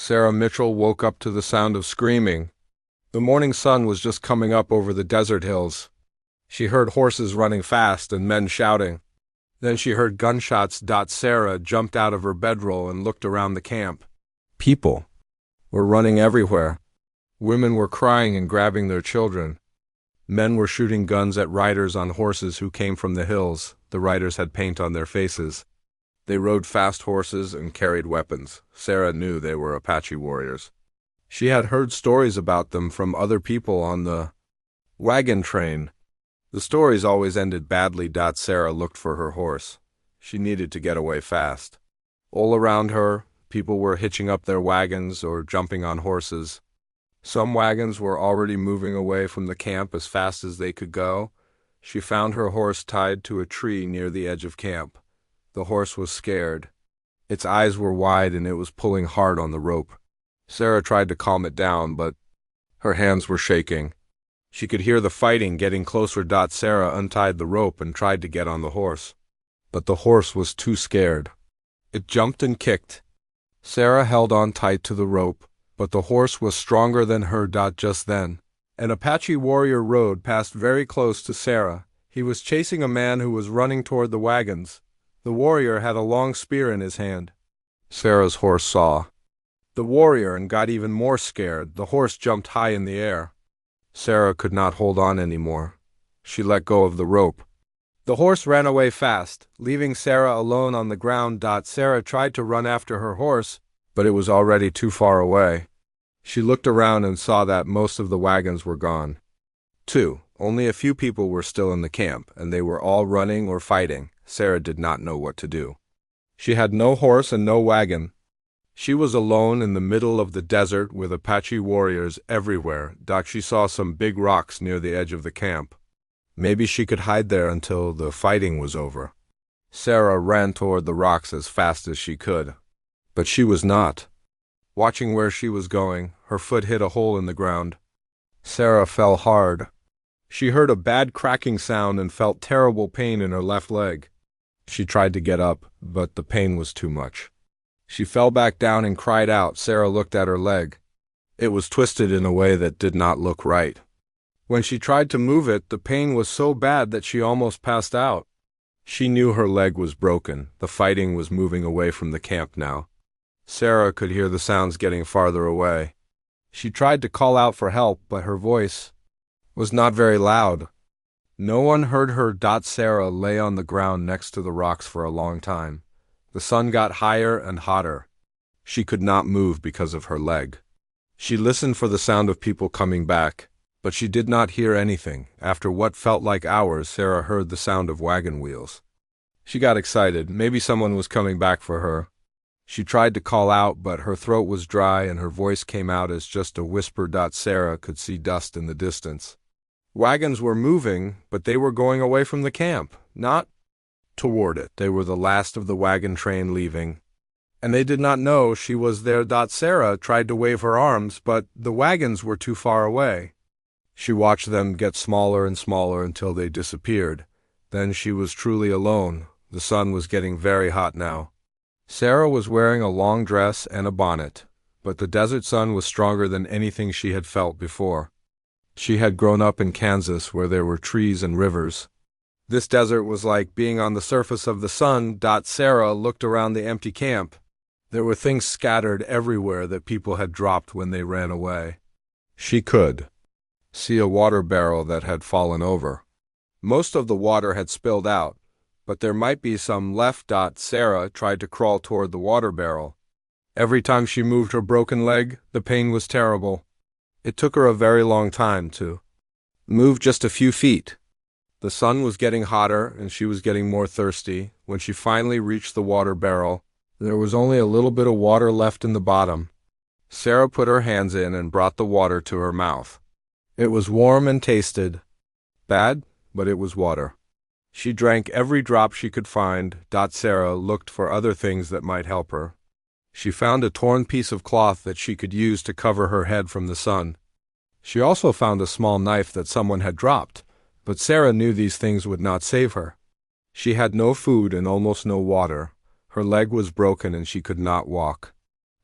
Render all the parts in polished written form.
Sarah Mitchell woke up to the sound of screaming. The morning sun was just coming up over the desert hills. She heard horses running fast and men shouting. Then she heard gunshots. Sarah jumped out of her bedroll and looked around the camp. People were running everywhere. Women were crying and grabbing their children. Men were shooting guns at riders on horses who came from the hills. The riders had paint on their faces. They rode fast horses and carried weapons. Sarah knew they were Apache warriors. She had heard stories about them from other people on the wagon train. The stories always ended badly. Sarah looked for her horse. She needed to get away fast. All around her, people were hitching up their wagons or jumping on horses. Some wagons were already moving away from the camp as fast as they could go. She found her horse tied to a tree near the edge of camp. The horse was scared. Its eyes were wide and it was pulling hard on the rope. Sarah tried to calm it down, but her hands were shaking. She could hear the fighting getting closer. Sarah untied the rope and tried to get on the horse. But the horse was too scared. It jumped and kicked. Sarah held on tight to the rope, but the horse was stronger than her. Just then, an Apache warrior rode past very close to Sarah. He was chasing a man who was running toward the wagons. The warrior had a long spear in his hand. Sarah's horse saw the warrior and got even more scared. The horse jumped high in the air. Sarah could not hold on anymore. She let go of the rope. The horse ran away fast, leaving Sarah alone on the ground. Sarah tried to run after her horse, but it was already too far away. She looked around and saw that most of the wagons were gone. Only a few people were still in the camp, and they were all running or fighting. Sarah did not know what to do. She had no horse and no wagon. She was alone in the middle of the desert with Apache warriors everywhere. She saw some big rocks near the edge of the camp. Maybe she could hide there until the fighting was over. Sarah ran toward the rocks as fast as she could. But she was not. Watching where she was going, her foot hit a hole in the ground. Sarah fell hard. She heard a bad cracking sound and felt terrible pain in her left leg. She tried to get up, but the pain was too much. She fell back down and cried out. Sarah looked at her leg. It was twisted in a way that did not look right. When she tried to move it, the pain was so bad that she almost passed out. She knew her leg was broken. The fighting was moving away from the camp now. Sarah could hear the sounds getting farther away. She tried to call out for help, but her voice was not very loud. No one heard her. Sarah lay on the ground next to the rocks for a long time. The sun got higher and hotter. She could not move because of her leg. She listened for the sound of people coming back, but she did not hear anything. After what felt like hours, Sarah heard the sound of wagon wheels. She got excited. Maybe someone was coming back for her. She tried to call out, but her throat was dry and her voice came out as just a whisper. Sarah could see dust in the distance. Wagons were moving, but they were going away from the camp, not toward it. They were the last of the wagon train leaving, and they did not know she was there. Sarah tried to wave her arms, but the wagons were too far away. She watched them get smaller and smaller until they disappeared. Then she was truly alone. The sun was getting very hot now. Sarah was wearing a long dress and a bonnet, but the desert sun was stronger than anything she had felt before. She had grown up in Kansas where there were trees and rivers. This desert was like being on the surface of the sun. Sarah looked around the empty camp. There were things scattered everywhere that people had dropped when they ran away. She could see a water barrel that had fallen over. Most of the water had spilled out, but there might be some left. Sarah tried to crawl toward the water barrel. Every time she moved her broken leg, the pain was terrible. It took her a very long time to move just a few feet. The sun was getting hotter and she was getting more thirsty. When she finally reached the water barrel, there was only a little bit of water left in the bottom. Sarah put her hands in and brought the water to her mouth. It was warm and tasted bad, but it was water. She drank every drop she could find. Sarah looked for other things that might help her. She found a torn piece of cloth that she could use to cover her head from the sun. She also found a small knife that someone had dropped, but Sarah knew these things would not save her. She had no food and almost no water. Her leg was broken and she could not walk.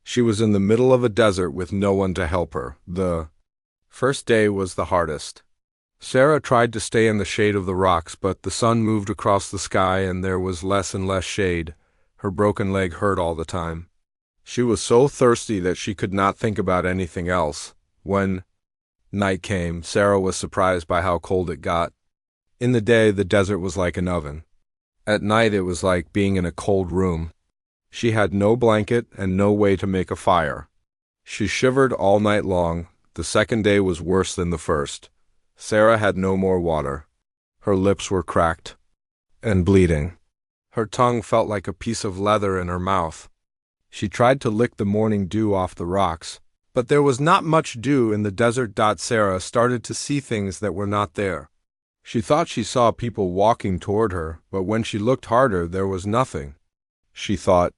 She was in the middle of a desert with no one to help her. The first day was the hardest. Sarah tried to stay in the shade of the rocks, but the sun moved across the sky and there was less and less shade. Her broken leg hurt all the time. She was so thirsty that she could not think about anything else. When night came, Sarah was surprised by how cold it got. In the day, the desert was like an oven. At night, it was like being in a cold room. She had no blanket and no way to make a fire. She shivered all night long. The second day was worse than the first. Sarah had no more water. Her lips were cracked and bleeding. Her tongue felt like a piece of leather in her mouth. She tried to lick the morning dew off the rocks, but there was not much dew in the desert. Sarah started to see things that were not there. She thought she saw people walking toward her, but when she looked harder, there was nothing. She thought.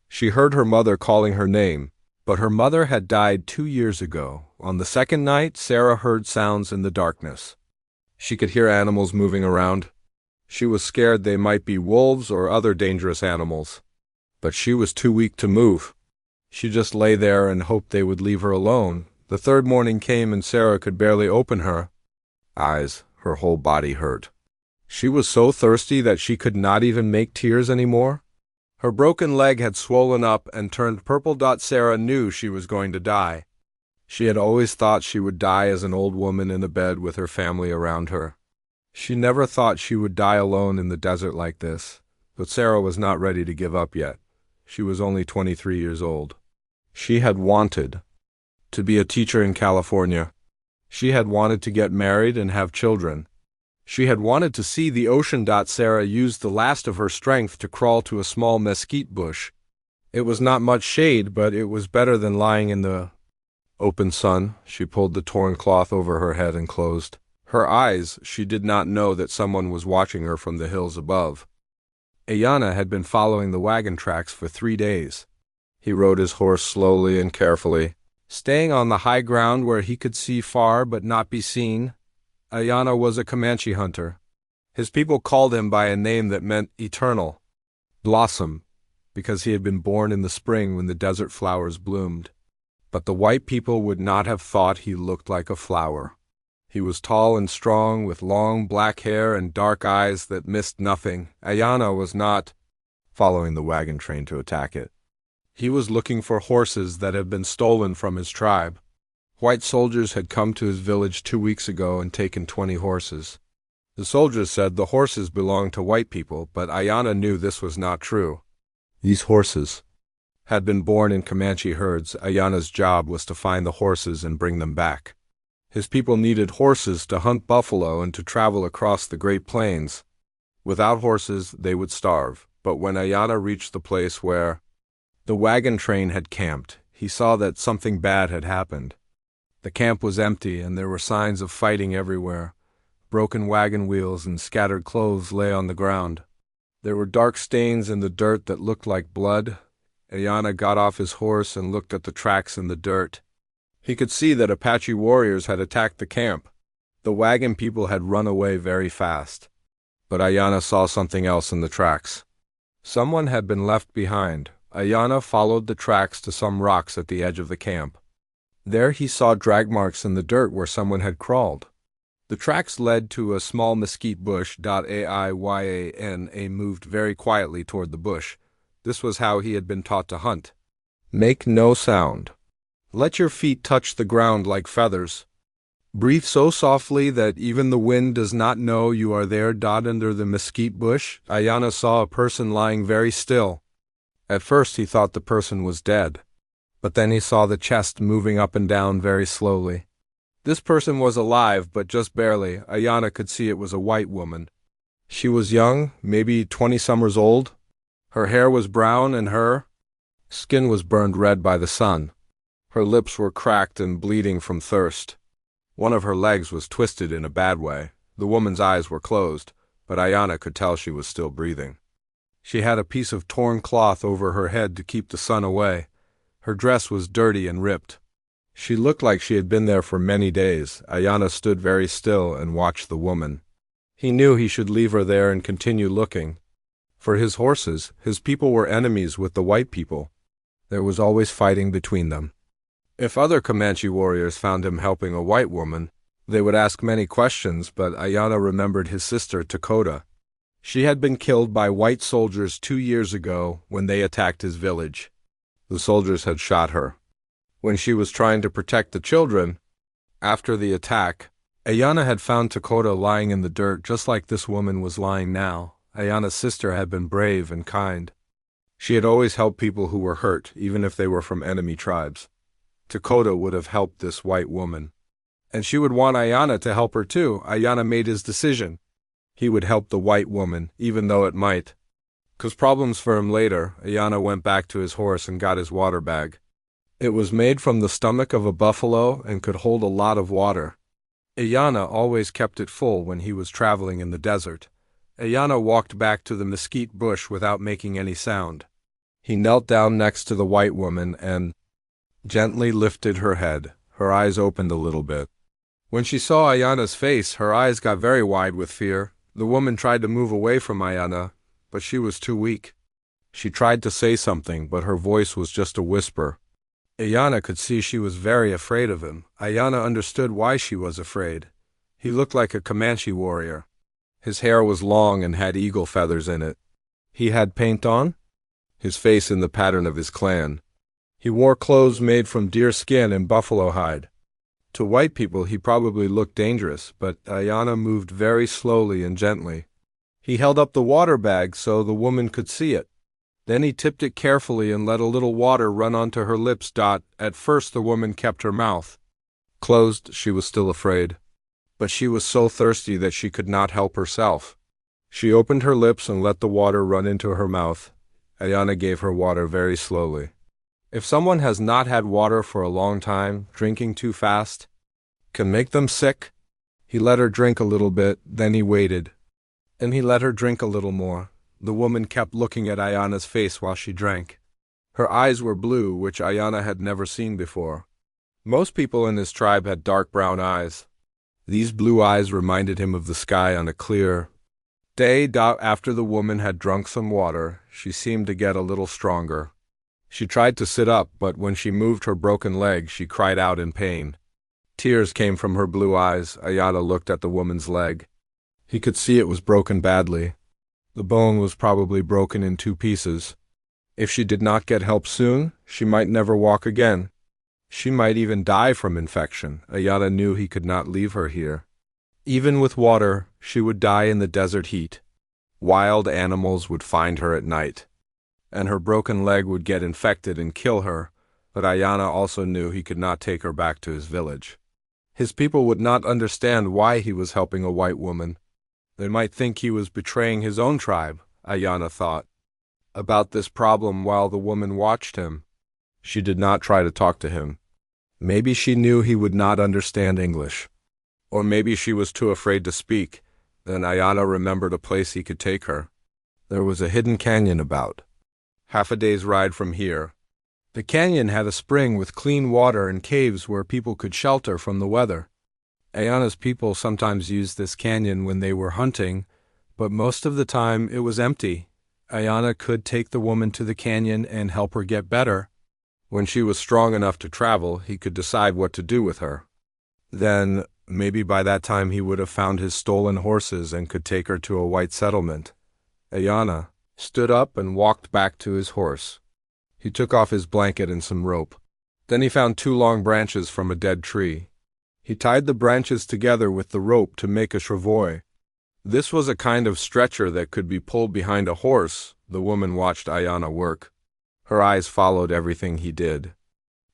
She heard her mother calling her name, but her mother had died 2 years ago. On the second night, Sarah heard sounds in the darkness. She could hear animals moving around. She was scared they might be wolves or other dangerous animals. But she was too weak to move. She just lay there and hoped they would leave her alone. The third morning came and Sarah could barely open her eyes. Her whole body hurt. She was so thirsty that she could not even make tears anymore. Her broken leg had swollen up and turned purple. Sarah knew she was going to die. She had always thought she would die as an old woman in a bed with her family around her. She never thought she would die alone in the desert like this. But Sarah was not ready to give up yet. She was only 23 years old. She had wanted to be a teacher in California. She had wanted to get married and have children. She had wanted to see the ocean. Sarah used the last of her strength to crawl to a small mesquite bush. It was not much shade, but it was better than lying in the open sun. She pulled the torn cloth over her head and closed her eyes. She did not know that someone was watching her from the hills above. Ayana had been following the wagon tracks for 3 days. He rode his horse slowly and carefully, staying on the high ground where he could see far but not be seen. Ayana was a Comanche hunter. His people called him by a name that meant eternal, Blossom, because he had been born in the spring when the desert flowers bloomed. But the white people would not have thought he looked like a flower. He was tall and strong, with long black hair and dark eyes that missed nothing. Ayana was not following the wagon train to attack it. He was looking for horses that had been stolen from his tribe. White soldiers had come to his village 2 weeks ago and taken 20 horses. The soldiers said the horses belonged to white people, but Ayana knew this was not true. These horses had been born in Comanche herds. Ayana's job was to find the horses and bring them back. His people needed horses to hunt buffalo and to travel across the Great Plains. Without horses, they would starve. But when Ayana reached the place where the wagon train had camped, he saw that something bad had happened. The camp was empty and there were signs of fighting everywhere. Broken wagon wheels and scattered clothes lay on the ground. There were dark stains in the dirt that looked like blood. Ayana got off his horse and looked at the tracks in the dirt. He could see that Apache warriors had attacked the camp. The wagon people had run away very fast. But Ayana saw something else in the tracks. Someone had been left behind. Ayana followed the tracks to some rocks at the edge of the camp. There he saw drag marks in the dirt where someone had crawled. The tracks led to a small mesquite bush. Ayana moved very quietly toward the bush. This was how he had been taught to hunt. Make no sound. Let your feet touch the ground like feathers. Breathe so softly that even the wind does not know you are there. Under the mesquite bush, Ayana saw a person lying very still. At first he thought the person was dead, but then he saw the chest moving up and down very slowly. This person was alive, but just barely. Ayana could see it was a white woman. She was young, maybe 20 summers old. Her hair was brown and her skin was burned red by the sun. Her lips were cracked and bleeding from thirst. One of her legs was twisted in a bad way. The woman's eyes were closed, but Ayana could tell she was still breathing. She had a piece of torn cloth over her head to keep the sun away. Her dress was dirty and ripped. She looked like she had been there for many days. Ayana stood very still and watched the woman. He knew he should leave her there and continue looking. For his horses, his people were enemies with the white people. There was always fighting between them. If other Comanche warriors found him helping a white woman, they would ask many questions, but Ayana remembered his sister, Dakota. She had been killed by white soldiers 2 years ago when they attacked his village. The soldiers had shot her. When she was trying to protect the children, after the attack, Ayana had found Dakota lying in the dirt just like this woman was lying now. Ayana's sister had been brave and kind. She had always helped people who were hurt, even if they were from enemy tribes. Dakota would have helped this white woman. And she would want Ayana to help her too. Ayana made his decision. He would help the white woman, even though it might cause problems for him later. Ayana went back to his horse and got his water bag. It was made from the stomach of a buffalo and could hold a lot of water. Ayana always kept it full when he was traveling in the desert. Ayana walked back to the mesquite bush without making any sound. He knelt down next to the white woman and gently lifted her head. Her eyes opened a little bit. When she saw Ayana's face, her eyes got very wide with fear. The woman tried to move away from Ayana, but she was too weak. She tried to say something, but her voice was just a whisper. Ayana could see she was very afraid of him. Ayana understood why she was afraid. He looked like a Comanche warrior. His hair was long and had eagle feathers in it. He had paint on his face in the pattern of his clan. He wore clothes made from deer skin and buffalo hide. To white people he probably looked dangerous, but Ayana moved very slowly and gently. He held up the water bag so the woman could see it. Then he tipped it carefully and let a little water run onto her lips. At first the woman kept her mouth closed. She was still afraid. But she was so thirsty that she could not help herself. She opened her lips and let the water run into her mouth. Ayana gave her water very slowly. If someone has not had water for a long time, drinking too fast can make them sick. He let her drink a little bit, then he waited. And he let her drink a little more. The woman kept looking at Ayana's face while she drank. Her eyes were blue, which Ayana had never seen before. Most people in his tribe had dark brown eyes. These blue eyes reminded him of the sky on a clear day. After the woman had drunk some water, she seemed to get a little stronger. She tried to sit up, but when she moved her broken leg, she cried out in pain. Tears came from her blue eyes. Ayana looked at the woman's leg. He could see it was broken badly. The bone was probably broken in 2 pieces. If she did not get help soon, she might never walk again. She might even die from infection. Ayana knew he could not leave her here. Even with water, she would die in the desert heat. Wild animals would find her at night, and her broken leg would get infected and kill her, but Ayana also knew he could not take her back to his village. His people would not understand why he was helping a white woman. They might think he was betraying his own tribe, Ayana thought about this problem while the woman watched him. She did not try to talk to him. Maybe she knew he would not understand English. Or maybe she was too afraid to speak. Then Ayana remembered a place he could take her. There was a hidden canyon about half a day's ride from here. The canyon had a spring with clean water and caves where people could shelter from the weather. Ayana's people sometimes used this canyon when they were hunting, but most of the time it was empty. Ayana could take the woman to the canyon and help her get better. When she was strong enough to travel, he could decide what to do with her. Then, maybe by that time he would have found his stolen horses and could take her to a white settlement. Ayana stood up and walked back to his horse. He took off his blanket and some rope. Then he found 2 long branches from a dead tree. He tied the branches together with the rope to make a travois. This was a kind of stretcher that could be pulled behind a horse. The woman watched Ayana work. Her eyes followed everything he did.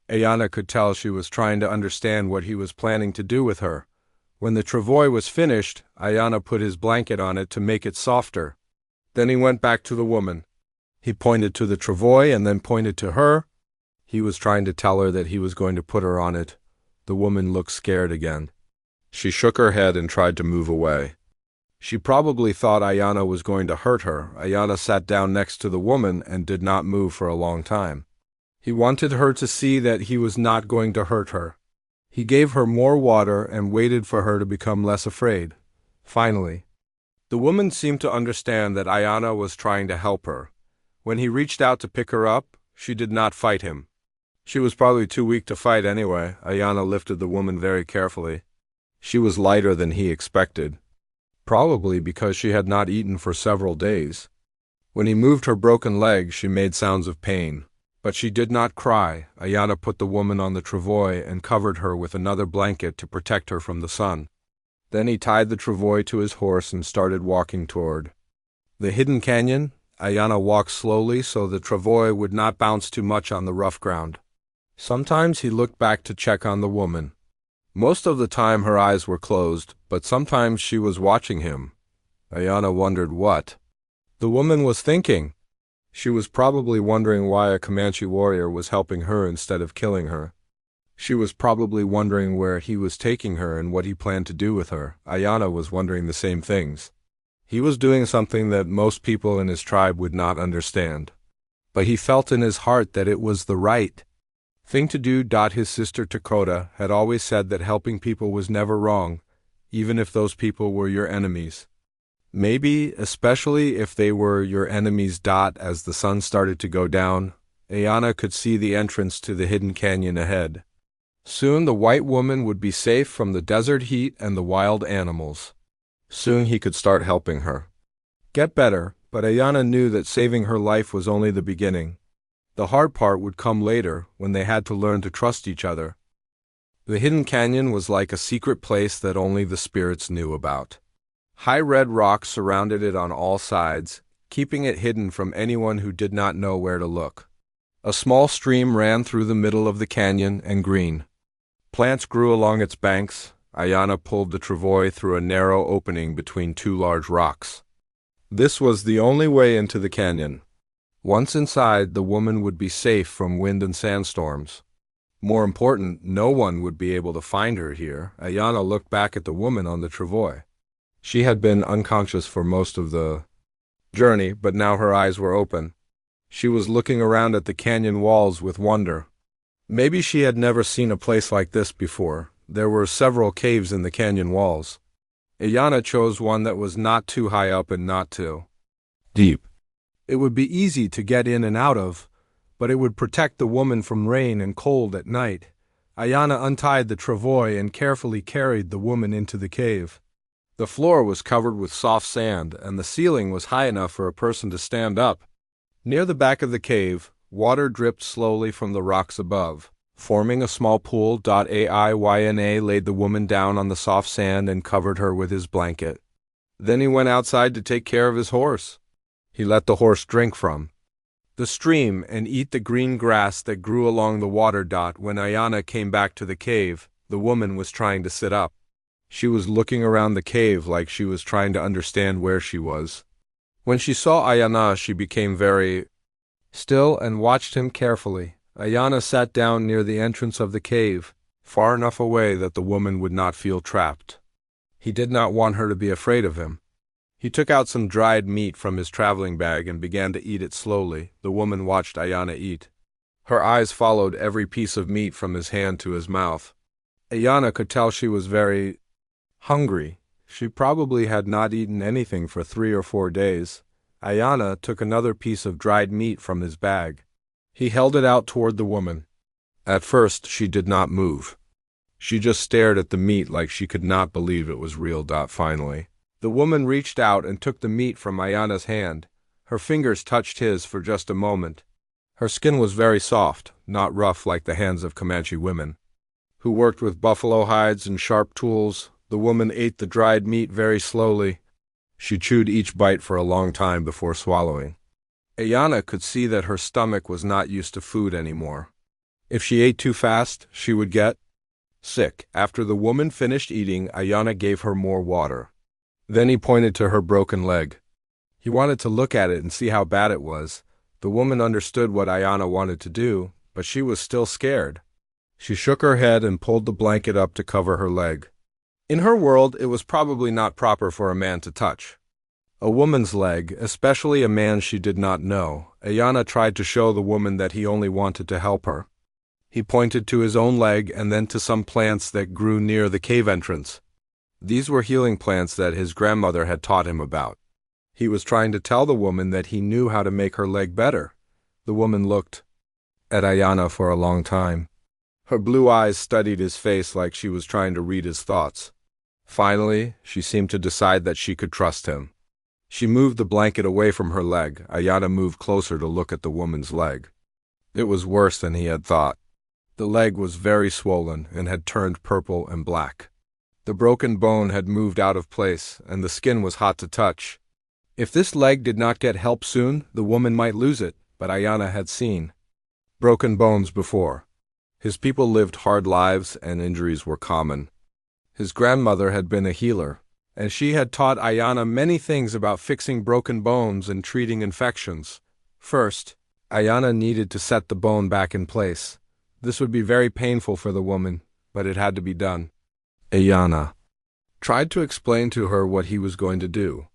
Ayana could tell she was trying to understand what he was planning to do with her. When the travois was finished, Ayana put his blanket on it to make it softer. Then he went back to the woman. He pointed to the travois and then pointed to her. He was trying to tell her that he was going to put her on it. The woman looked scared again. She shook her head and tried to move away. She probably thought Ayana was going to hurt her. Ayana sat down next to the woman and did not move for a long time. He wanted her to see that he was not going to hurt her. He gave her more water and waited for her to become less afraid. Finally, the woman seemed to understand that Ayana was trying to help her. When he reached out to pick her up, She did not fight him. She was probably too weak to fight anyway. Ayana lifted the woman very carefully. She was lighter than he expected, probably because she had not eaten for several days. When he moved her broken leg, she made sounds of pain. But she did not cry. Ayana put the woman on the travois and covered her with another blanket to protect her from the sun. Then he tied the travois to his horse and started walking toward the hidden canyon. Ayana walked slowly so the travois would not bounce too much on the rough ground. Sometimes he looked back to check on the woman. Most of the time her eyes were closed, but sometimes she was watching him. Ayana wondered what the woman was thinking. She was probably wondering why a Comanche warrior was helping her instead of killing her. She was probably wondering where he was taking her and what he planned to do with her. Ayana was wondering the same things. He was doing something that most people in his tribe would not understand. But he felt in his heart that it was the right thing to do. His sister Dakota had always said that helping people was never wrong, even if those people were your enemies. Maybe, especially if they were your enemies. As the sun started to go down, Ayana could see the entrance to the hidden canyon ahead. Soon the white woman would be safe from the desert heat and the wild animals. Soon he could start helping her get better, but Ayana knew that saving her life was only the beginning. The hard part would come later, when they had to learn to trust each other. The hidden canyon was like a secret place that only the spirits knew about. High red rocks surrounded it on all sides, keeping it hidden from anyone who did not know where to look. A small stream ran through the middle of the canyon, and green plants grew along its banks. Ayana pulled the travois through a narrow opening between two large rocks. This was the only way into the canyon. Once inside, the woman would be safe from wind and sandstorms. More important, no one would be able to find her here. Ayana looked back at the woman on the travois. She had been unconscious for most of the journey, but now her eyes were open. She was looking around at the canyon walls with wonder. Maybe she had never seen a place like this before. There were several caves in the canyon walls. Ayana chose one that was not too high up and not too deep. It would be easy to get in and out of, but it would protect the woman from rain and cold at night. Ayana untied the travois and carefully carried the woman into the cave. The floor was covered with soft sand, and the ceiling was high enough for a person to stand up. Near the back of the cave, water dripped slowly from the rocks above, forming a small pool. Ayana laid the woman down on the soft sand and covered her with his blanket. Then he went outside to take care of his horse. He let the horse drink from the stream and eat the green grass that grew along the water. When Ayana came back to the cave, the woman was trying to sit up. She was looking around the cave like she was trying to understand where she was. When she saw Ayana, she became very still and watched him carefully. Ayana sat down near the entrance of the cave, far enough away that the woman would not feel trapped. He did not want her to be afraid of him. He took out some dried meat from his traveling bag and began to eat it slowly. The woman watched Ayana eat. Her eyes followed every piece of meat from his hand to his mouth. Ayana could tell she was very hungry. She probably had not eaten anything for 3 or 4 days. Ayana took another piece of dried meat from his bag. He held it out toward the woman. At first, she did not move. She just stared at the meat like she could not believe it was real. Finally, the woman reached out and took the meat from Ayana's hand. Her fingers touched his for just a moment. Her skin was very soft, not rough like the hands of Comanche women, who worked with buffalo hides and sharp tools. The woman ate the dried meat very slowly. She chewed each bite for a long time before swallowing. Ayana could see that her stomach was not used to food anymore. If she ate too fast, she would get sick. After the woman finished eating, Ayana gave her more water. Then he pointed to her broken leg. He wanted to look at it and see how bad it was. The woman understood what Ayana wanted to do, but she was still scared. She shook her head and pulled the blanket up to cover her leg. In her world, it was probably not proper for a man to touch a woman's leg, especially a man she did not know. Ayana tried to show the woman that he only wanted to help her. He pointed to his own leg and then to some plants that grew near the cave entrance. These were healing plants that his grandmother had taught him about. He was trying to tell the woman that he knew how to make her leg better. The woman looked at Ayana for a long time. Her blue eyes studied his face like she was trying to read his thoughts. Finally, she seemed to decide that she could trust him. She moved the blanket away from her leg. Ayana moved closer to look at the woman's leg. It was worse than he had thought. The leg was very swollen and had turned purple and black. The broken bone had moved out of place, and the skin was hot to touch. If this leg did not get help soon, the woman might lose it, but Ayana had seen broken bones before. His people lived hard lives, and injuries were common. His grandmother had been a healer, and she had taught Ayana many things about fixing broken bones and treating infections. First, Ayana needed to set the bone back in place. This would be very painful for the woman, but it had to be done. Ayana tried to explain to her what he was going to do.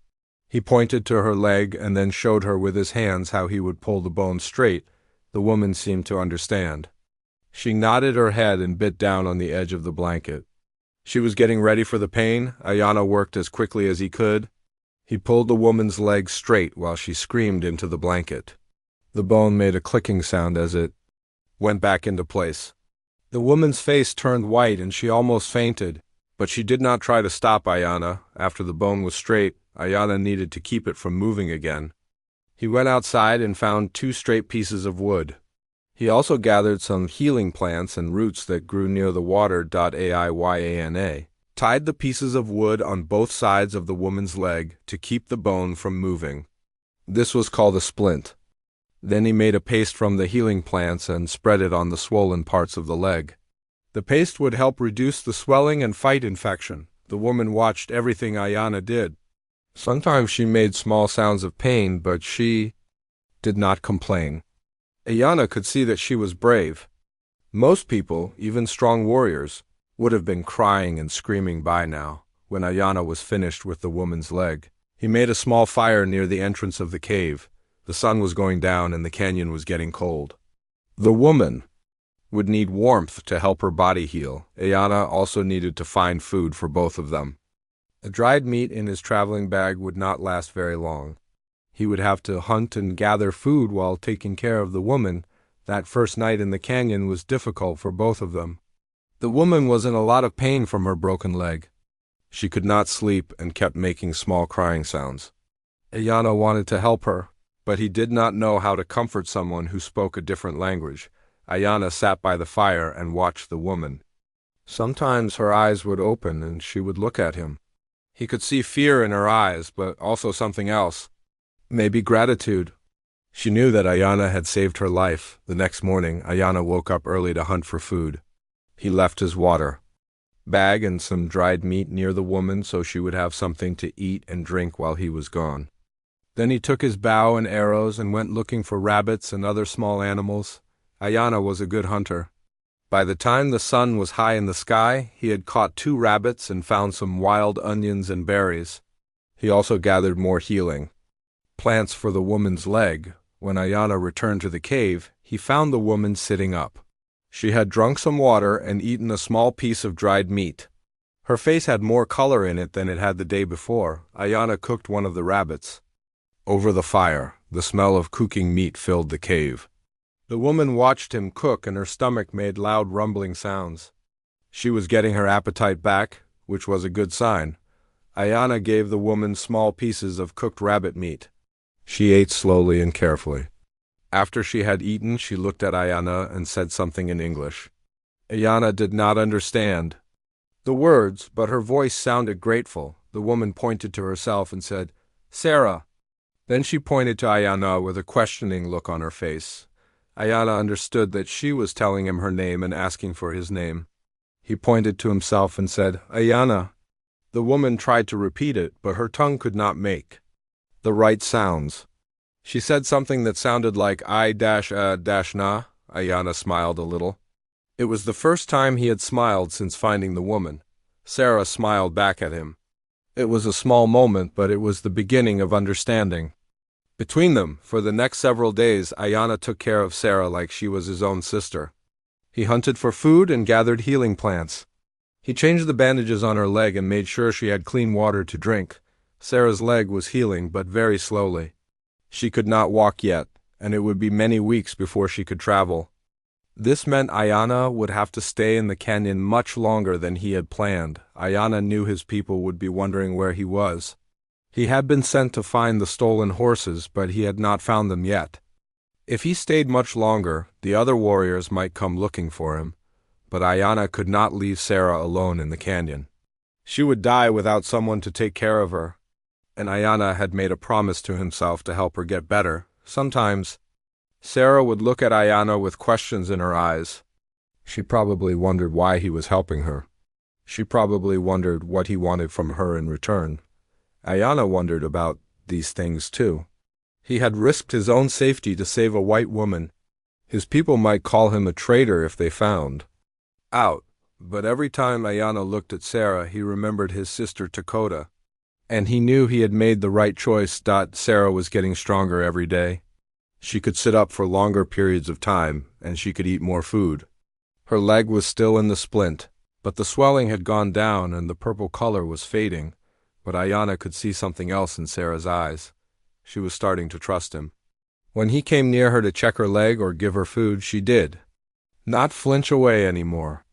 He pointed to her leg and then showed her with his hands how he would pull the bone straight. The woman seemed to understand. She nodded her head and bit down on the edge of the blanket. She was getting ready for the pain. Ayana worked as quickly as he could. He pulled the woman's leg straight while she screamed into the blanket. The bone made a clicking sound as it went back into place. The woman's face turned white and she almost fainted, but she did not try to stop Ayana. After the bone was straight, Ayana needed to keep it from moving again. He went outside and found 2 straight pieces of wood. He also gathered some healing plants and roots that grew near the water. Ayana tied the pieces of wood on both sides of the woman's leg to keep the bone from moving. This was called a splint. Then he made a paste from the healing plants and spread it on the swollen parts of the leg. The paste would help reduce the swelling and fight infection. The woman watched everything Ayana did. Sometimes she made small sounds of pain, but she did not complain. Ayana could see that she was brave. Most people, even strong warriors, would have been crying and screaming by now. When Ayana was finished with the woman's leg, he made a small fire near the entrance of the cave. The sun was going down and the canyon was getting cold. The woman would need warmth to help her body heal. Ayana also needed to find food for both of them. A dried meat in his traveling bag would not last very long. He would have to hunt and gather food while taking care of the woman. That first night in the canyon was difficult for both of them. The woman was in a lot of pain from her broken leg. She could not sleep and kept making small crying sounds. Ayana wanted to help her, but he did not know how to comfort someone who spoke a different language. Ayana sat by the fire and watched the woman. Sometimes her eyes would open and she would look at him. He could see fear in her eyes, but also something else. Maybe gratitude. She knew that Ayana had saved her life. The next morning, Ayana woke up early to hunt for food. He left his water bag and some dried meat near the woman so she would have something to eat and drink while he was gone. Then he took his bow and arrows and went looking for rabbits and other small animals. Ayana was a good hunter. By the time the sun was high in the sky, he had caught 2 rabbits and found some wild onions and berries. He also gathered more healing plants for the woman's leg. When Ayana returned to the cave, he found the woman sitting up. She had drunk some water and eaten a small piece of dried meat. Her face had more color in it than it had the day before. Ayana cooked one of the rabbits. Over the fire, the smell of cooking meat filled the cave. The woman watched him cook and her stomach made loud rumbling sounds. She was getting her appetite back, which was a good sign. Ayana gave the woman small pieces of cooked rabbit meat. She ate slowly and carefully. After she had eaten, she looked at Ayana and said something in English. Ayana did not understand the words, but her voice sounded grateful. The woman pointed to herself and said, "Sarah." Then she pointed to Ayana with a questioning look on her face. Ayana understood that she was telling him her name and asking for his name. He pointed to himself and said, "Ayana." The woman tried to repeat it, but her tongue could not make the right sounds. She said something that sounded like I-na. Ayana smiled a little. It was the first time he had smiled since finding the woman. Sarah smiled back at him. It was a small moment, but it was the beginning of understanding. Between them, for the next several days, Ayana took care of Sarah like she was his own sister. He hunted for food and gathered healing plants. He changed the bandages on her leg and made sure she had clean water to drink. Sarah's leg was healing, but very slowly. She could not walk yet, and it would be many weeks before she could travel. This meant Ayana would have to stay in the canyon much longer than he had planned. Ayana knew his people would be wondering where he was. He had been sent to find the stolen horses, but he had not found them yet. If he stayed much longer, the other warriors might come looking for him, but Ayana could not leave Sarah alone in the canyon. She would die without someone to take care of her, and Ayana had made a promise to himself to help her get better. Sometimes, Sarah would look at Ayana with questions in her eyes. She probably wondered why he was helping her. She probably wondered what he wanted from her in return. Ayana wondered about these things too. He had risked his own safety to save a white woman. His people might call him a traitor if they found out, but every time Ayana looked at Sarah, he remembered his sister Dakota, and he knew he had made the right choice. Sarah was getting stronger every day. She could sit up for longer periods of time, and she could eat more food. Her leg was still in the splint, but the swelling had gone down and the purple color was fading. But Ayana could see something else in Sarah's eyes. She was starting to trust him. When he came near her to check her leg or give her food, she did not flinch away anymore.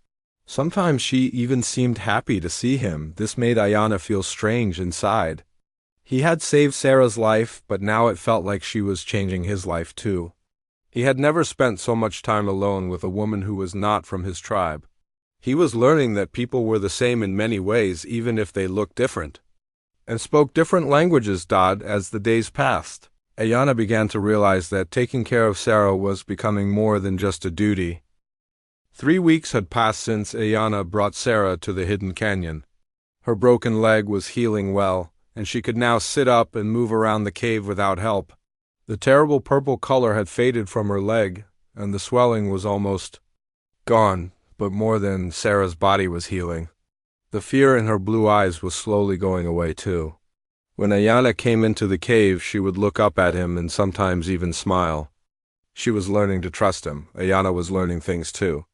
Sometimes she even seemed happy to see him. This made Ayana feel strange inside. He had saved Sarah's life, but now it felt like she was changing his life too. He had never spent so much time alone with a woman who was not from his tribe. He was learning that people were the same in many ways, even if they looked different, and spoke different languages. As the days passed, Ayana began to realize that taking care of Sarah was becoming more than just a duty. 3 weeks had passed since Ayana brought Sarah to the hidden canyon. Her broken leg was healing well, and she could now sit up and move around the cave without help. The terrible purple color had faded from her leg, and the swelling was almost gone, but more than Sarah's body was healing. The fear in her blue eyes was slowly going away too. When Ayana came into the cave, she would look up at him and sometimes even smile. She was learning to trust him. Ayana was learning things too.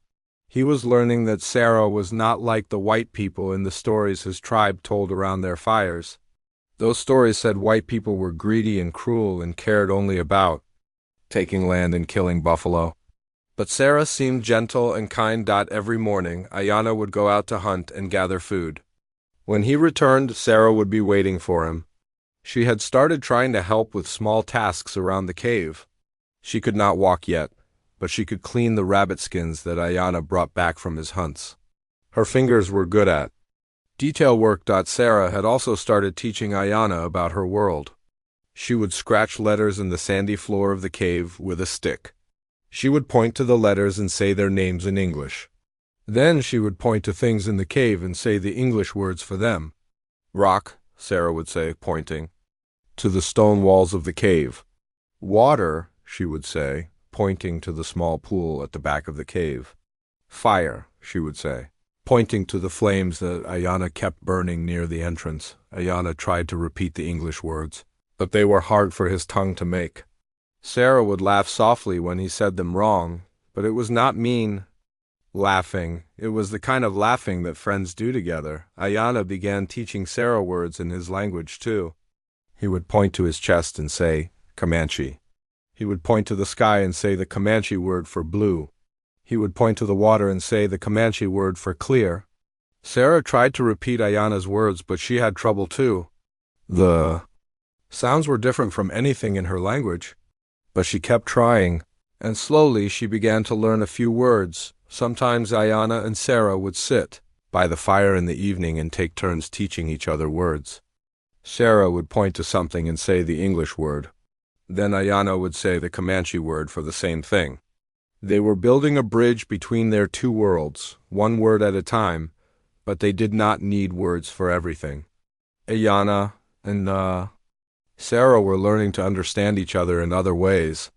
He was learning that Sarah was not like the white people in the stories his tribe told around their fires. Those stories said white people were greedy and cruel and cared only about taking land and killing buffalo. But Sarah seemed gentle and kind. Every morning, Ayana would go out to hunt and gather food. When he returned, Sarah would be waiting for him. She had started trying to help with small tasks around the cave. She could not walk yet, but she could clean the rabbit skins that Ayana brought back from his hunts. Her fingers were good at detail work. Sarah had also started teaching Ayana about her world. She would scratch letters in the sandy floor of the cave with a stick. She would point to the letters and say their names in English. Then she would point to things in the cave and say the English words for them. Rock, Sarah would say, pointing to the stone walls of the cave. Water, she would say, pointing to the small pool at the back of the cave. Fire, she would say, pointing to the flames that Ayana kept burning near the entrance. Ayana tried to repeat the English words, but they were hard for his tongue to make. Sarah would laugh softly when he said them wrong, but it was not mean laughing. It was the kind of laughing that friends do together. Ayana began teaching Sarah words in his language too. He would point to his chest and say, Comanche. He would point to the sky and say the Comanche word for blue. He would point to the water and say the Comanche word for clear. Sarah tried to repeat Ayana's words, but she had trouble too. The sounds were different from anything in her language, but she kept trying, and slowly she began to learn a few words. Sometimes Ayana and Sarah would sit by the fire in the evening and take turns teaching each other words. Sarah would point to something and say the English word. Then Ayana would say the Comanche word for the same thing. They were building a bridge between their two worlds, one word at a time, but they did not need words for everything. Ayana and Sarah were learning to understand each other in other ways.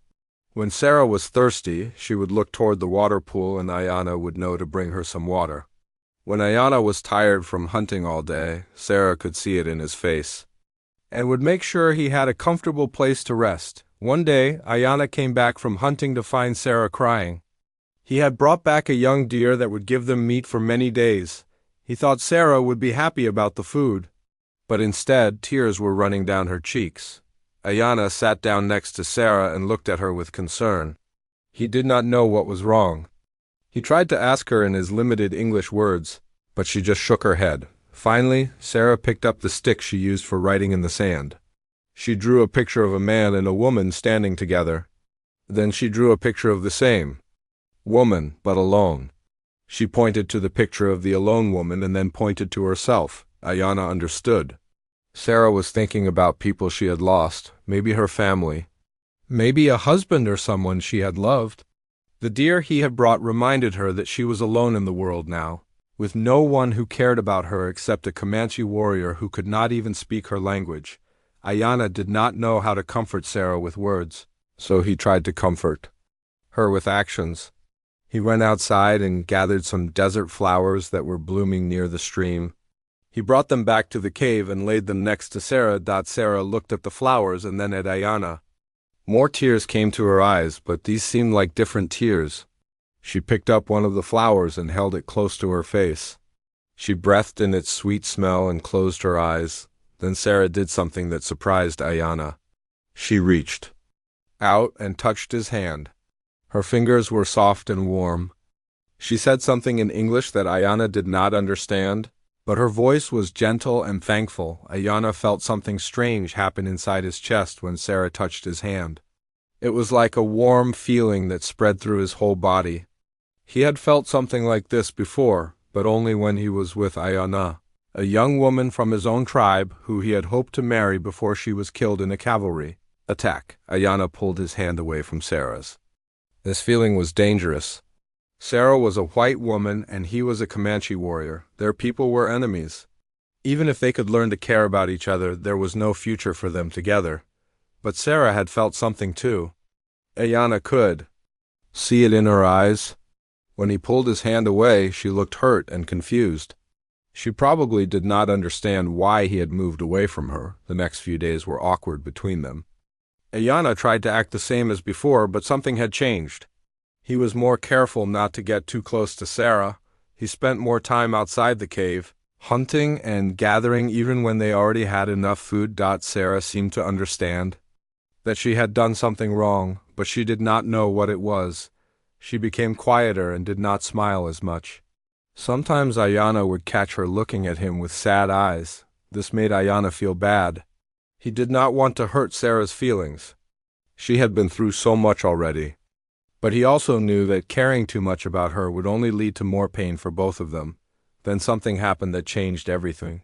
When Sarah was thirsty, she would look toward the water pool and Ayana would know to bring her some water. When Ayana was tired from hunting all day, Sarah could see it in his face, and would make sure he had a comfortable place to rest. One day, Ayana came back from hunting to find Sarah crying. He had brought back a young deer that would give them meat for many days. He thought Sarah would be happy about the food, but instead, tears were running down her cheeks. Ayana sat down next to Sarah and looked at her with concern. He did not know what was wrong. He tried to ask her in his limited English words, but she just shook her head. Finally, Sarah picked up the stick she used for writing in the sand. She drew a picture of a man and a woman standing together. Then she drew a picture of the same woman, but alone. She pointed to the picture of the alone woman and then pointed to herself. Ayana understood. Sarah was thinking about people she had lost, maybe her family, maybe a husband or someone she had loved. The deer he had brought reminded her that she was alone in the world now, with no one who cared about her except a Comanche warrior who could not even speak her language. Ayana did not know how to comfort Sarah with words, so he tried to comfort her with actions. He went outside and gathered some desert flowers that were blooming near the stream. He brought them back to the cave and laid them next to Sarah. Sarah looked at the flowers and then at Ayana. More tears came to her eyes, but these seemed like different tears. She picked up one of the flowers and held it close to her face. She breathed in its sweet smell and closed her eyes. Then Sarah did something that surprised Ayana. She reached out and touched his hand. Her fingers were soft and warm. She said something in English that Ayana did not understand, but her voice was gentle and thankful. Ayana felt something strange happen inside his chest when Sarah touched his hand. It was like a warm feeling that spread through his whole body. He had felt something like this before, but only when he was with Ayana, a young woman from his own tribe who he had hoped to marry before she was killed in a cavalry attack. Ayana pulled his hand away from Sarah's. This feeling was dangerous. Sarah was a white woman and he was a Comanche warrior. Their people were enemies. Even if they could learn to care about each other, there was no future for them together. But Sarah had felt something too. Ayana could see it in her eyes. When he pulled his hand away, she looked hurt and confused. She probably did not understand why he had moved away from her. The next few days were awkward between them. Ayana tried to act the same as before, but something had changed. He was more careful not to get too close to Sarah. He spent more time outside the cave, hunting and gathering even when they already had enough food. Sarah seemed to understand that she had done something wrong, but she did not know what it was. She became quieter and did not smile as much. Sometimes Ayana would catch her looking at him with sad eyes. This made Ayana feel bad. He did not want to hurt Sarah's feelings. She had been through so much already. But he also knew that caring too much about her would only lead to more pain for both of them. Then something happened that changed everything.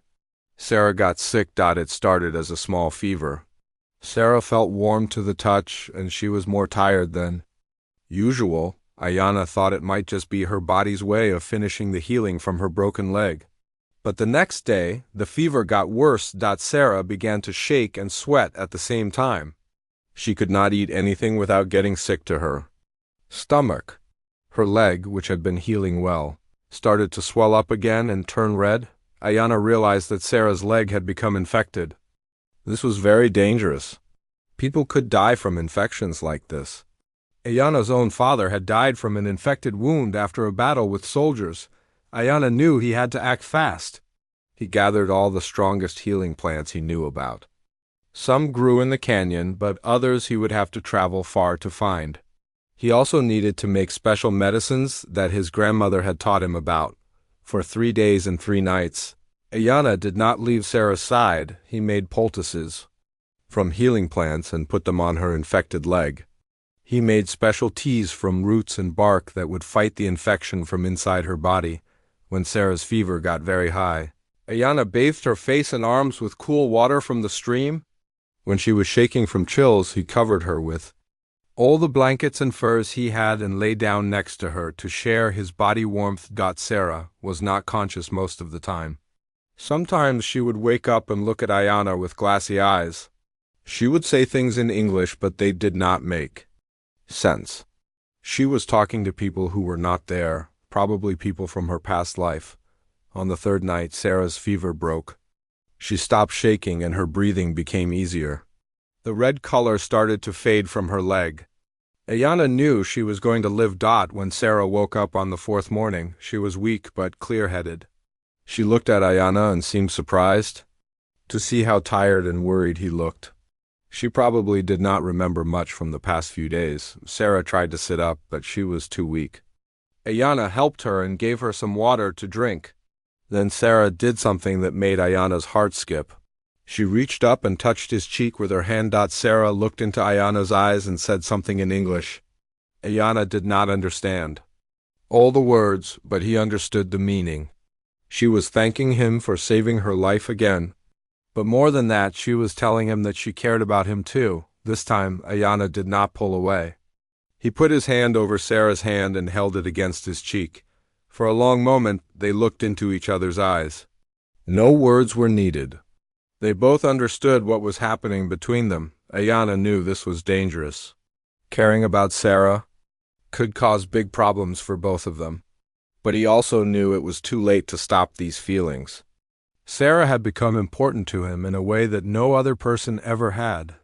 Sarah got sick. It started as a small fever. Sarah felt warm to the touch, and she was more tired than usual. Ayana thought it might just be her body's way of finishing the healing from her broken leg. But the next day, the fever got worse. Sarah began to shake and sweat at the same time. She could not eat anything without getting sick to her stomach. Her leg, which had been healing well, started to swell up again and turn red. Ayana realized that Sarah's leg had become infected. This was very dangerous. People could die from infections like this. Ayana's own father had died from an infected wound after a battle with soldiers. Ayana knew he had to act fast. He gathered all the strongest healing plants he knew about. Some grew in the canyon, but others he would have to travel far to find. He also needed to make special medicines that his grandmother had taught him about. For 3 days and 3 nights, Ayana did not leave Sarah's side. He made poultices from healing plants and put them on her infected leg. He made special teas from roots and bark that would fight the infection from inside her body when Sarah's fever got very high. Ayana bathed her face and arms with cool water from the stream. When she was shaking from chills, he covered her with all the blankets and furs he had and lay down next to her to share his body warmth. Sarah was not conscious most of the time. Sometimes she would wake up and look at Ayana with glassy eyes. She would say things in English, but they did not make sense. She was talking to people who were not there, probably people from her past life. On the 3rd night, Sarah's fever broke. She stopped shaking and her breathing became easier. The red color started to fade from her leg. Ayana knew she was going to live. When Sarah woke up on the 4th morning, she was weak but clear-headed. She looked at Ayana and seemed surprised to see how tired and worried he looked. She probably did not remember much from the past few days. Sarah tried to sit up, but she was too weak. Ayana helped her and gave her some water to drink. Then Sarah did something that made Ayana's heart skip. She reached up and touched his cheek with her hand. Sarah looked into Ayana's eyes and said something in English. Ayana did not understand all the words, but he understood the meaning. She was thanking him for saving her life again. But more than that, she was telling him that she cared about him too. This time, Ayana did not pull away. He put his hand over Sarah's hand and held it against his cheek. For a long moment, they looked into each other's eyes. No words were needed. They both understood what was happening between them. Ayana knew this was dangerous. Caring about Sarah could cause big problems for both of them. But he also knew it was too late to stop these feelings. Sarah had become important to him in a way that no other person ever had.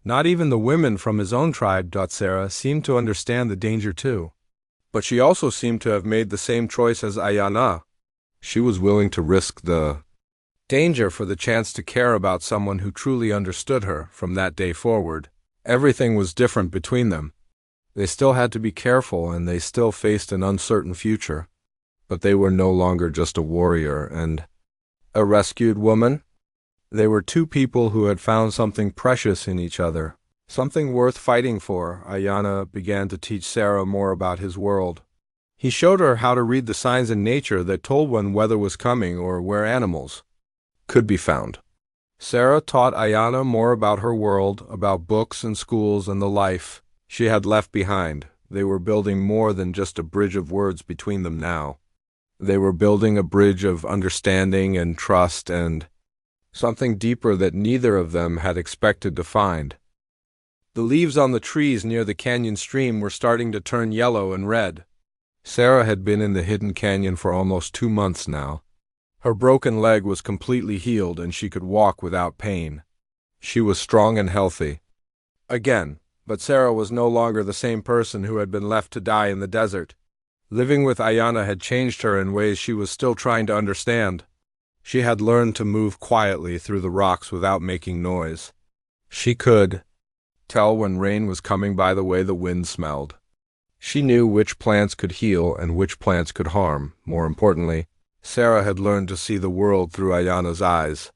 Not even the women from his own tribe. Sarah seemed to understand the danger too. But she also seemed to have made the same choice as Ayana. She was willing to risk the danger for the chance to care about someone who truly understood her. From that day forward, everything was different between them. They still had to be careful and they still faced an uncertain future. But they were no longer just a warrior and a rescued woman. They were two people who had found something precious in each other, something worth fighting for. Ayana began to teach Sarah more about his world. He showed her how to read the signs in nature that told when weather was coming or where animals could be found. Sarah taught Ayana more about her world, about books and schools and the life she had left behind. They were building more than just a bridge of words between them now. They were building a bridge of understanding and trust and something deeper that neither of them had expected to find. The leaves on the trees near the canyon stream were starting to turn yellow and red. Sarah had been in the hidden canyon for almost 2 months now. Her broken leg was completely healed and she could walk without pain. She was strong and healthy again, but Sarah was no longer the same person who had been left to die in the desert. Living with Ayana had changed her in ways she was still trying to understand. She had learned to move quietly through the rocks without making noise. She could tell when rain was coming by the way the wind smelled. She knew which plants could heal and which plants could harm. More importantly, Sarah had learned to see the world through Ayana's eyes.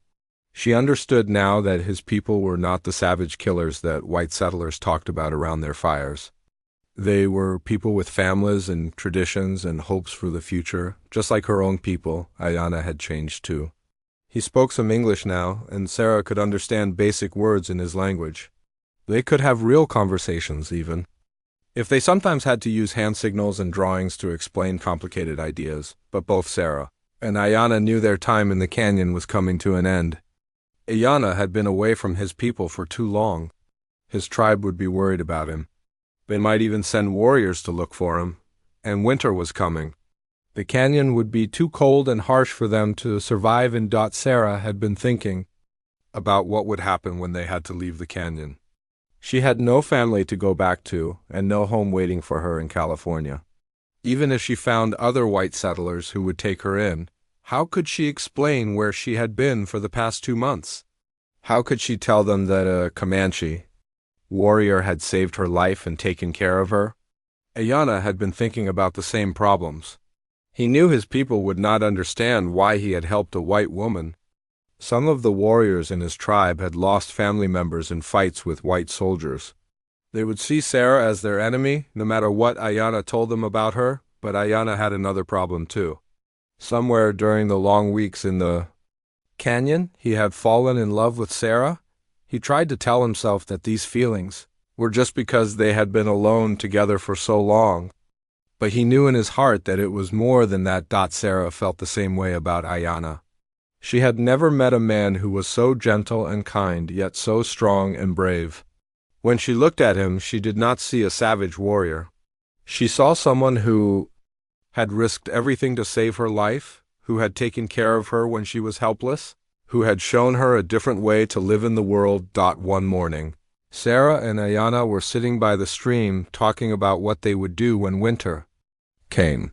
She understood now that his people were not the savage killers that white settlers talked about around their fires. They were people with families and traditions and hopes for the future. Just like her own people, Ayana had changed too. He spoke some English now, and Sarah could understand basic words in his language. They could have real conversations, even if they sometimes had to use hand signals and drawings to explain complicated ideas. But both Sarah and Ayana knew their time in the canyon was coming to an end. Ayana had been away from his people for too long. His tribe would be worried about him. They might even send warriors to look for him, and winter was coming. The canyon would be too cold and harsh for them to survive. And Sarah had been thinking about what would happen when they had to leave the canyon. She had no family to go back to and no home waiting for her in California. Even if she found other white settlers who would take her in, how could she explain where she had been for the past 2 months? How could she tell them that a Comanche warrior had saved her life and taken care of her? Ayana had been thinking about the same problems. He knew his people would not understand why he had helped a white woman. Some of the warriors in his tribe had lost family members in fights with white soldiers. They would see Sarah as their enemy, no matter what Ayana told them about her. But Ayana had another problem too. Somewhere during the long weeks in the canyon, he had fallen in love with Sarah. He tried to tell himself that these feelings were just because they had been alone together for so long. But he knew in his heart that it was more than that. Sarah felt the same way about Ayana. She had never met a man who was so gentle and kind, yet so strong and brave. When she looked at him, she did not see a savage warrior. She saw someone who had risked everything to save her life, who had taken care of her when she was helpless, who had shown her a different way to live in the world. One morning, Sarah and Ayana were sitting by the stream talking about what they would do when winter came.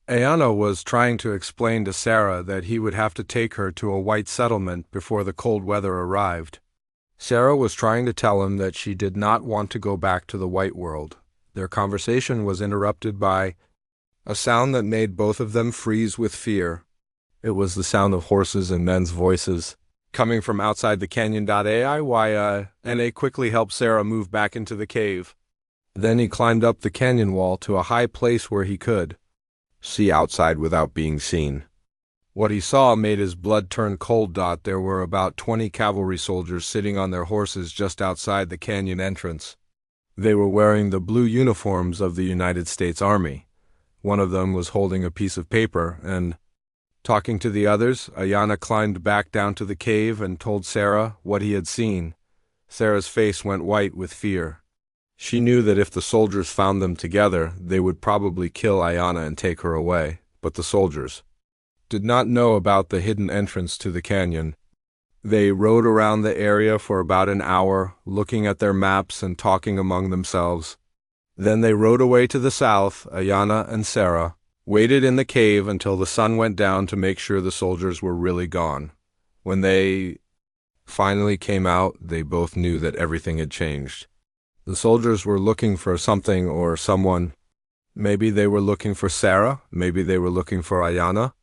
Ayana was trying to explain to Sarah that he would have to take her to a white settlement before the cold weather arrived. Sarah was trying to tell him that she did not want to go back to the white world. Their conversation was interrupted by a sound that made both of them freeze with fear. It was the sound of horses and men's voices, coming from outside the canyon. Ayana quickly helped Sarah move back into the cave. Then he climbed up the canyon wall to a high place where he could see outside without being seen. What he saw made his blood turn cold. There were about 20 cavalry soldiers sitting on their horses just outside the canyon entrance. They were wearing the blue uniforms of the United States Army. One of them was holding a piece of paper and talking to the others. Ayana climbed back down to the cave and told Sarah what he had seen. Sarah's face went white with fear. She knew that if the soldiers found them together, they would probably kill Ayana and take her away, but the soldiers did not know about the hidden entrance to the canyon. They rode around the area for about an hour, looking at their maps and talking among themselves. Then they rode away to the south. Ayana and Sarah waited in the cave until the sun went down to make sure the soldiers were really gone. When they finally came out, they both knew that everything had changed. The soldiers were looking for something or someone. Maybe they were looking for Sarah, maybe they were looking for Ayana.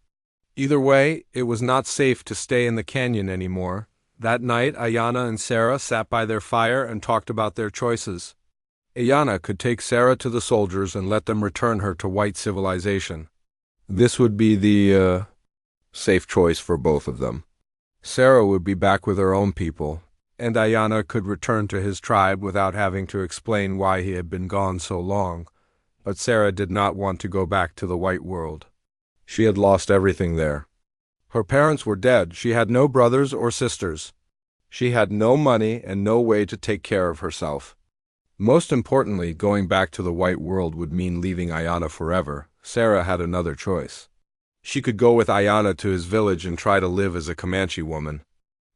Either way, it was not safe to stay in the canyon anymore. That night, Ayana and Sarah sat by their fire and talked about their choices. Ayana could take Sarah to the soldiers and let them return her to white civilization. This would be the safe choice for both of them. Sarah would be back with her own people, and Ayana could return to his tribe without having to explain why he had been gone so long. But Sarah did not want to go back to the white world. She had lost everything there. Her parents were dead. She had no brothers or sisters. She had no money and no way to take care of herself. Most importantly, going back to the white world would mean leaving Ayana forever. Sarah had another choice. She could go with Ayana to his village and try to live as a Comanche woman.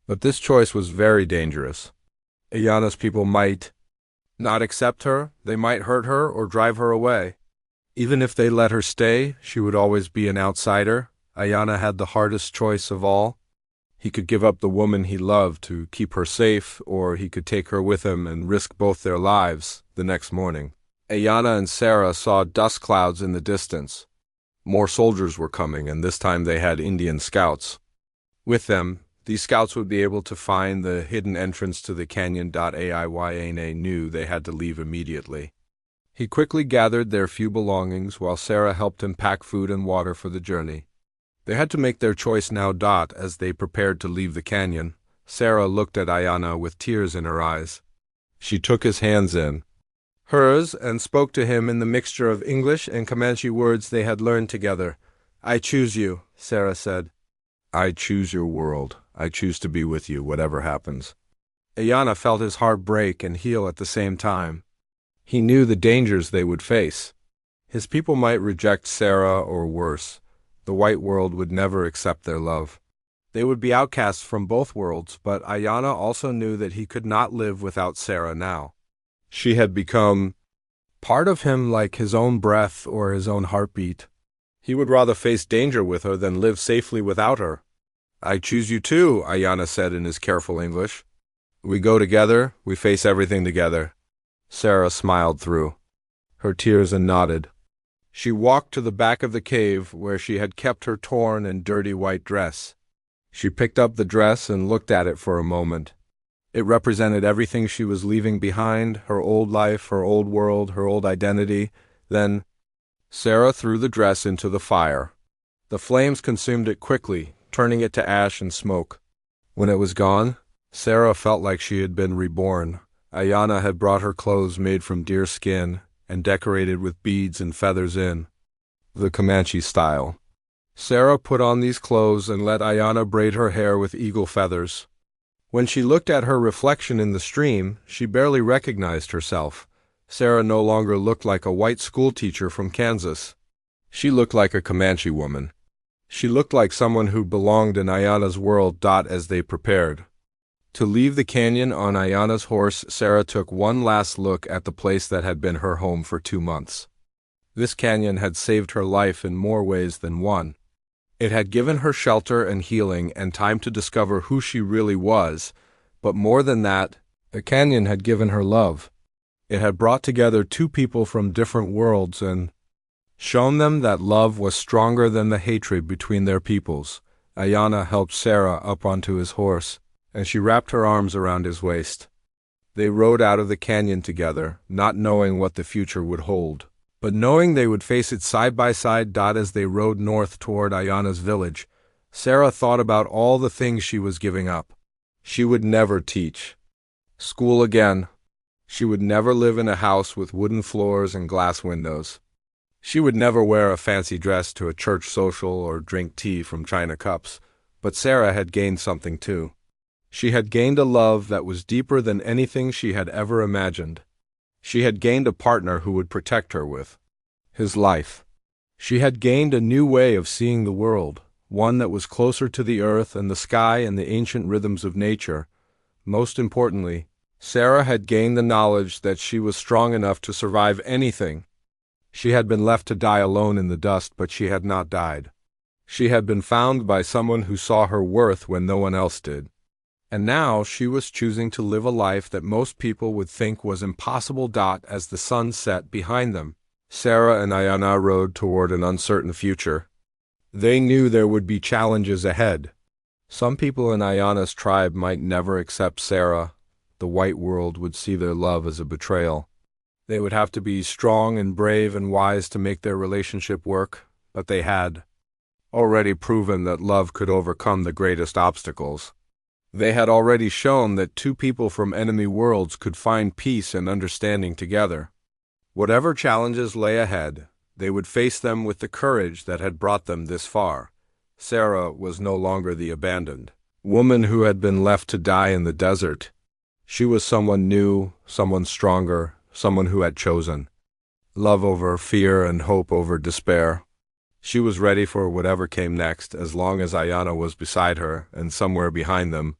But this choice was very dangerous. Ayana's people might not accept her, they might hurt her or drive her away. Even if they let her stay, she would always be an outsider. Ayana had the hardest choice of all. He could give up the woman he loved to keep her safe, or he could take her with him and risk both their lives. The next morning, Ayana and Sarah saw dust clouds in the distance. More soldiers were coming, and this time they had Indian scouts. With them, these scouts would be able to find the hidden entrance to the canyon. Ayana knew they had to leave immediately. He quickly gathered their few belongings while Sarah helped him pack food and water for the journey. They had to make their choice now. As they prepared to leave the canyon, Sarah looked at Ayana with tears in her eyes. She took his hands in hers and spoke to him in the mixture of English and Comanche words they had learned together. "I choose you," Sarah said. "I choose your world. I choose to be with you, whatever happens." Ayana felt his heart break and heal at the same time. He knew the dangers they would face. His people might reject Sarah, or worse, the white world would never accept their love. They would be outcasts from both worlds, but Ayana also knew that he could not live without Sarah now. She had become part of him, like his own breath or his own heartbeat. He would rather face danger with her than live safely without her. "I choose you too," Ayana said in his careful English. "We go together, we face everything together." Sarah smiled through her tears and nodded. She walked to the back of the cave where she had kept her torn and dirty white dress. She picked up the dress and looked at it for a moment. It represented everything she was leaving behind, her old life, her old world, her old identity. Then Sarah threw the dress into the fire. The flames consumed it quickly, turning it to ash and smoke. When it was gone, Sarah felt like she had been reborn. Ayana had brought her clothes made from deer skin and decorated with beads and feathers in the Comanche style. Sarah put on these clothes and let Ayana braid her hair with eagle feathers. When she looked at her reflection in the stream, she barely recognized herself. Sarah no longer looked like a white schoolteacher from Kansas. She looked like a Comanche woman. She looked like someone who belonged in Ayana's world. As they prepared to leave the canyon on Ayana's horse, Sarah took one last look at the place that had been her home for 2 months. This canyon had saved her life in more ways than one. It had given her shelter and healing and time to discover who she really was, but more than that, the canyon had given her love. It had brought together two people from different worlds, and shown them that love was stronger than the hatred between their peoples. Ayana helped Sarah up onto his horse, and she wrapped her arms around his waist. They rode out of the canyon together, not knowing what the future would hold, but knowing they would face it side by side. As they rode north toward Ayana's village, Sarah thought about all the things she was giving up. She would never teach school again. She would never live in a house with wooden floors and glass windows. She would never wear a fancy dress to a church social or drink tea from china cups. But Sarah had gained something too. She had gained a love that was deeper than anything she had ever imagined. She had gained a partner who would protect her with his life. She had gained a new way of seeing the world, one that was closer to the earth and the sky and the ancient rhythms of nature. Most importantly, Sarah had gained the knowledge that she was strong enough to survive anything. She had been left to die alone in the dust, but she had not died. She had been found by someone who saw her worth when no one else did. And now she was choosing to live a life that most people would think was impossible. As the sun set behind them, Sarah and Ayana rode toward an uncertain future. They knew there would be challenges ahead. Some people in Ayana's tribe might never accept Sarah. The white world would see their love as a betrayal. They would have to be strong and brave and wise to make their relationship work, but they had already proven that love could overcome the greatest obstacles. They had already shown that two people from enemy worlds could find peace and understanding together. Whatever challenges lay ahead, they would face them with the courage that had brought them this far. Sarah was no longer the abandoned woman who had been left to die in the desert. She was someone new, someone stronger, someone who had chosen love over fear and hope over despair. She was ready for whatever came next, as long as Ayana was beside her and somewhere behind them,